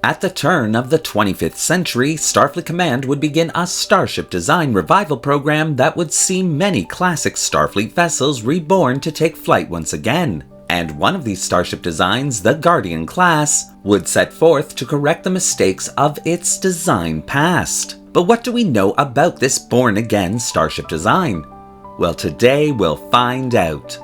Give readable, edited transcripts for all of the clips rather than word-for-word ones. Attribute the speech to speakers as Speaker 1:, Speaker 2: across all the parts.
Speaker 1: At the turn of the 25th century, Starfleet Command would begin a starship design revival program that would see many classic Starfleet vessels reborn to take flight once again. And one of these starship designs, the Guardian class, would set forth to correct the mistakes of its design past. But what do we know about this born-again starship design? Well, today we'll find out.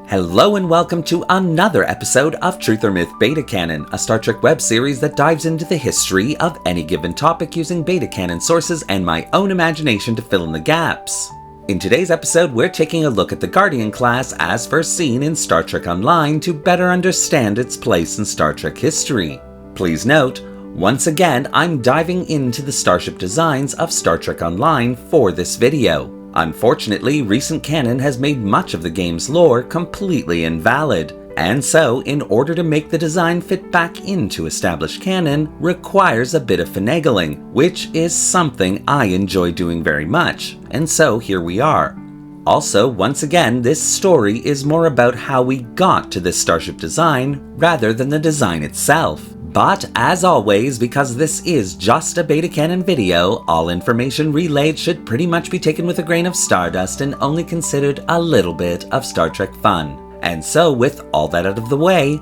Speaker 1: Hello and welcome to another episode of Truth or Myth Beta Canon, a Star Trek web series that dives into the history of any given topic using beta canon sources and my own imagination to fill in the gaps. In today's episode, we're taking a look at the Guardian class as first seen in Star Trek Online to better understand its place in Star Trek history. Please note, once again, I'm diving into the starship designs of Star Trek Online for this video. Unfortunately, recent canon has made much of the game's lore completely invalid, and so in order to make the design fit back into established canon requires a bit of finagling, which is something I enjoy doing very much, and so here we are. Also, once again, this story is more about how we got to this starship design rather than the design itself. But as always, because this is just a beta canon video, all information relayed should pretty much be taken with a grain of stardust and only considered a little bit of Star Trek fun. And so with all that out of the way,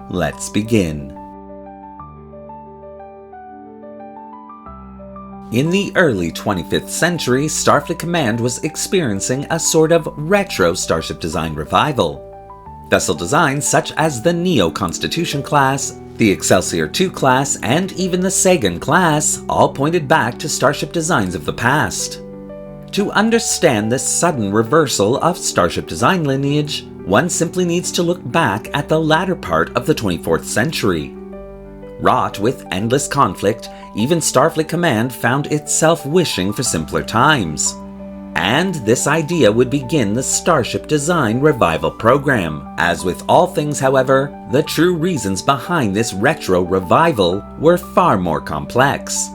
Speaker 1: let's begin. In the early 25th century, Starfleet Command was experiencing a sort of retro starship design revival. Vessel designs such as the Neo-Constitution class, the Excelsior II class, and even the Sagan class all pointed back to starship designs of the past. To understand this sudden reversal of starship design lineage, one simply needs to look back at the latter part of the 24th century. Wrought with endless conflict, even Starfleet Command found itself wishing for simpler times. And this idea would begin the Starship Design Revival program. As with all things, however, the true reasons behind this retro revival were far more complex.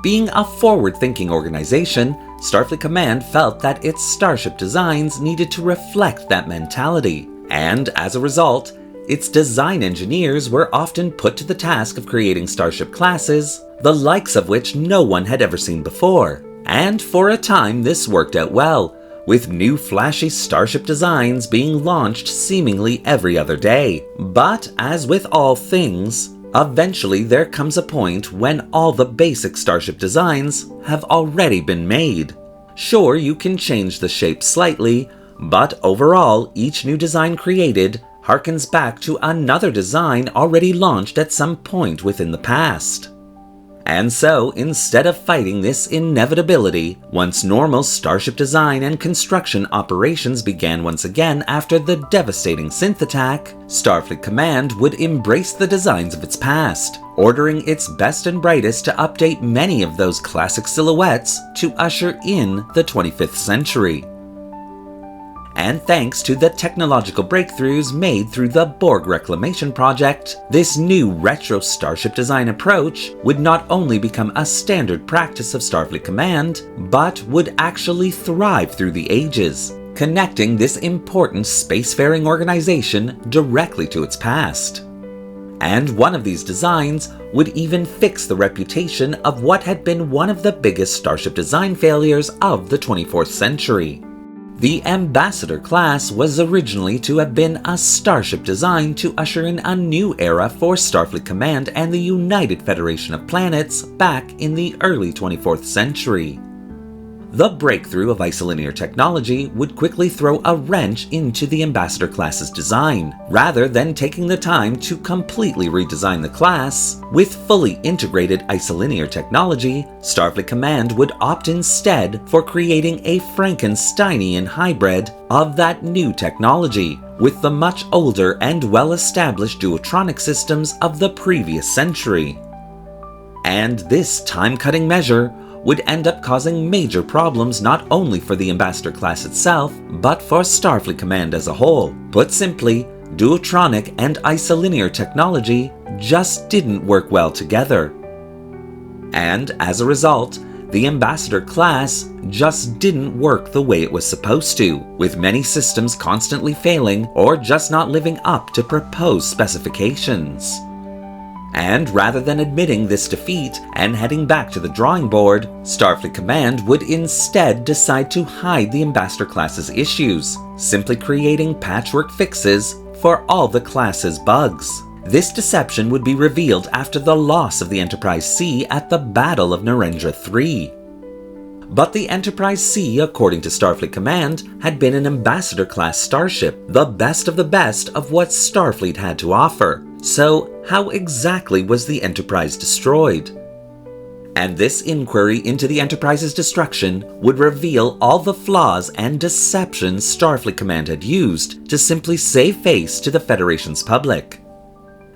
Speaker 1: Being a forward-thinking organization, Starfleet Command felt that its starship designs needed to reflect that mentality, and as a result, its design engineers were often put to the task of creating starship classes, the likes of which no one had ever seen before. And for a time this worked out well, with new flashy starship designs being launched seemingly every other day. But as with all things, eventually there comes a point when all the basic starship designs have already been made. Sure, you can change the shape slightly, but overall each new design created harkens back to another design already launched at some point within the past. And so, instead of fighting this inevitability, once normal starship design and construction operations began once again after the devastating synth attack, Starfleet Command would embrace the designs of its past, ordering its best and brightest to update many of those classic silhouettes to usher in the 25th century. And thanks to the technological breakthroughs made through the Borg Reclamation Project, this new retro starship design approach would not only become a standard practice of Starfleet Command, but would actually thrive through the ages, connecting this important spacefaring organization directly to its past. And one of these designs would even fix the reputation of what had been one of the biggest starship design failures of the 24th century. The Ambassador class was originally to have been a starship design to usher in a new era for Starfleet Command and the United Federation of Planets back in the early 24th century. The breakthrough of isolinear technology would quickly throw a wrench into the Ambassador class's design. Rather than taking the time to completely redesign the class, with fully integrated isolinear technology, Starfleet Command would opt instead for creating a Frankensteinian hybrid of that new technology, with the much older and well-established duotronic systems of the previous century. And this time-cutting measure would end up causing major problems not only for the Ambassador class itself, but for Starfleet Command as a whole. Put simply, duotronic and isolinear technology just didn't work well together. And as a result, the Ambassador class just didn't work the way it was supposed to, with many systems constantly failing or just not living up to proposed specifications. And rather than admitting this defeat and heading back to the drawing board, Starfleet Command would instead decide to hide the Ambassador class's issues, simply creating patchwork fixes for all the class's bugs. This deception would be revealed after the loss of the Enterprise C at the Battle of Narendra 3. But the Enterprise C, according to Starfleet Command, had been an Ambassador-class starship, the best of what Starfleet had to offer. So, how exactly was the Enterprise destroyed? And this inquiry into the Enterprise's destruction would reveal all the flaws and deceptions Starfleet Command had used to simply save face to the Federation's public.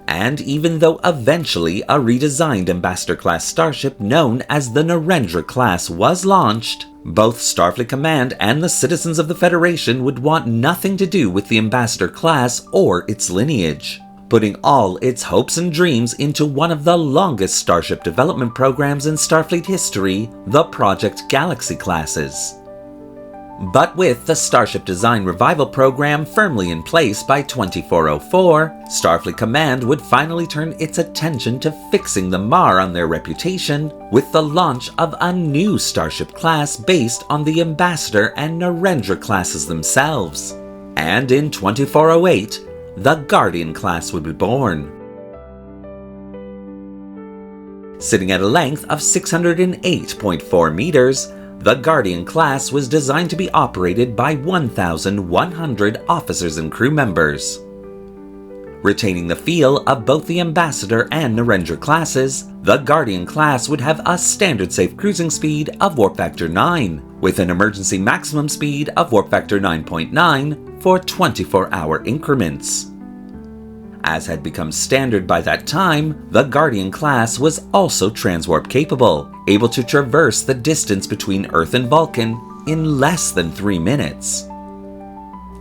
Speaker 1: And even though eventually a redesigned Ambassador-class starship known as the Narendra class was launched, both Starfleet Command and the citizens of the Federation would want nothing to do with the Ambassador class or its lineage, putting all its hopes and dreams into one of the longest starship development programs in Starfleet history, the Project Galaxy classes. But with the Starship Design Revival program firmly in place by 2404, Starfleet Command would finally turn its attention to fixing the mar on their reputation with the launch of a new starship class based on the Ambassador and Narendra classes themselves. And in 2408, the Guardian class would be born. Sitting at a length of 608.4 meters, the Guardian class was designed to be operated by 1,100 officers and crew members. Retaining the feel of both the Ambassador and Narendra classes, the Guardian class would have a standard safe cruising speed of warp factor 9, with an emergency maximum speed of warp factor 9.9 for 24-hour increments. As had become standard by that time, the Guardian class was also transwarp capable, able to traverse the distance between Earth and Vulcan in less than 3 minutes.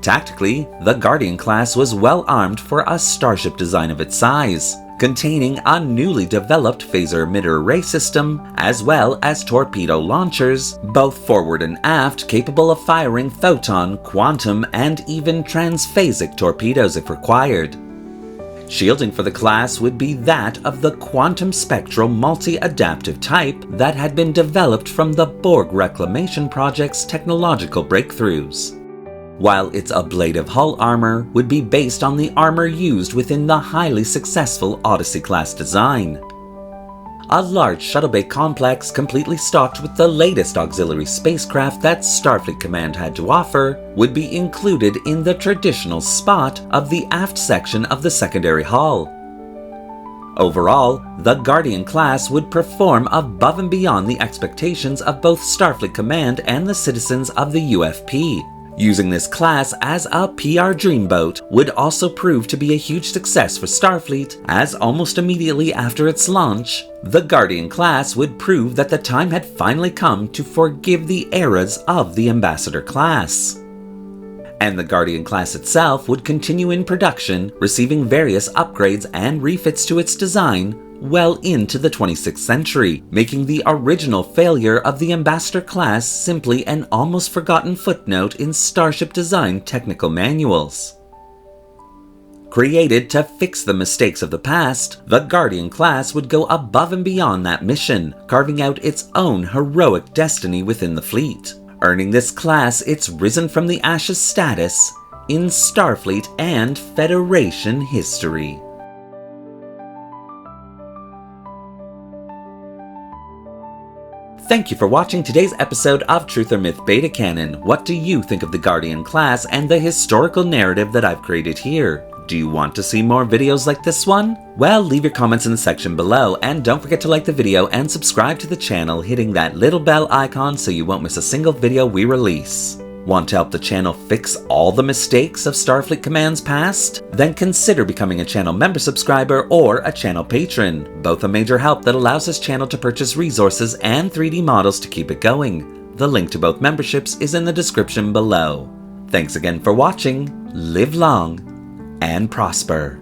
Speaker 1: Tactically, the Guardian class was well armed for a starship design of its size, containing a newly developed phaser emitter array system, as well as torpedo launchers, both forward and aft, capable of firing photon, quantum, and even transphasic torpedoes if required. Shielding for the class would be that of the quantum spectral multi-adaptive type that had been developed from the Borg Reclamation Project's technological breakthroughs, while its ablative hull armor would be based on the armor used within the highly successful Odyssey-class design. A large shuttle bay complex completely stocked with the latest auxiliary spacecraft that Starfleet Command had to offer would be included in the traditional spot of the aft section of the secondary hull. Overall, the Guardian class would perform above and beyond the expectations of both Starfleet Command and the citizens of the UFP. Using this class as a PR dreamboat would also prove to be a huge success for Starfleet, as almost immediately after its launch, the Guardian class would prove that the time had finally come to forgive the errors of the Ambassador class. And the Guardian class itself would continue in production, receiving various upgrades and refits to its design well into the 26th century, making the original failure of the Ambassador class simply an almost forgotten footnote in starship design technical manuals. Created to fix the mistakes of the past, the Guardian class would go above and beyond that mission, carving out its own heroic destiny within the fleet, earning this class its risen from the ashes status in Starfleet and Federation history. Thank you for watching today's episode of Truth or Myth Beta Canon. What do you think of the Guardian class and the historical narrative that I've created here? Do you want to see more videos like this one? Well, leave your comments in the section below, and don't forget to like the video and subscribe to the channel, hitting that little bell icon so you won't miss a single video we release. Want to help the channel fix all the mistakes of Starfleet Command's past? Then consider becoming a channel member subscriber or a channel patron, both a major help that allows this channel to purchase resources and 3D models to keep it going. The link to both memberships is in the description below. Thanks again for watching, live long, and prosper.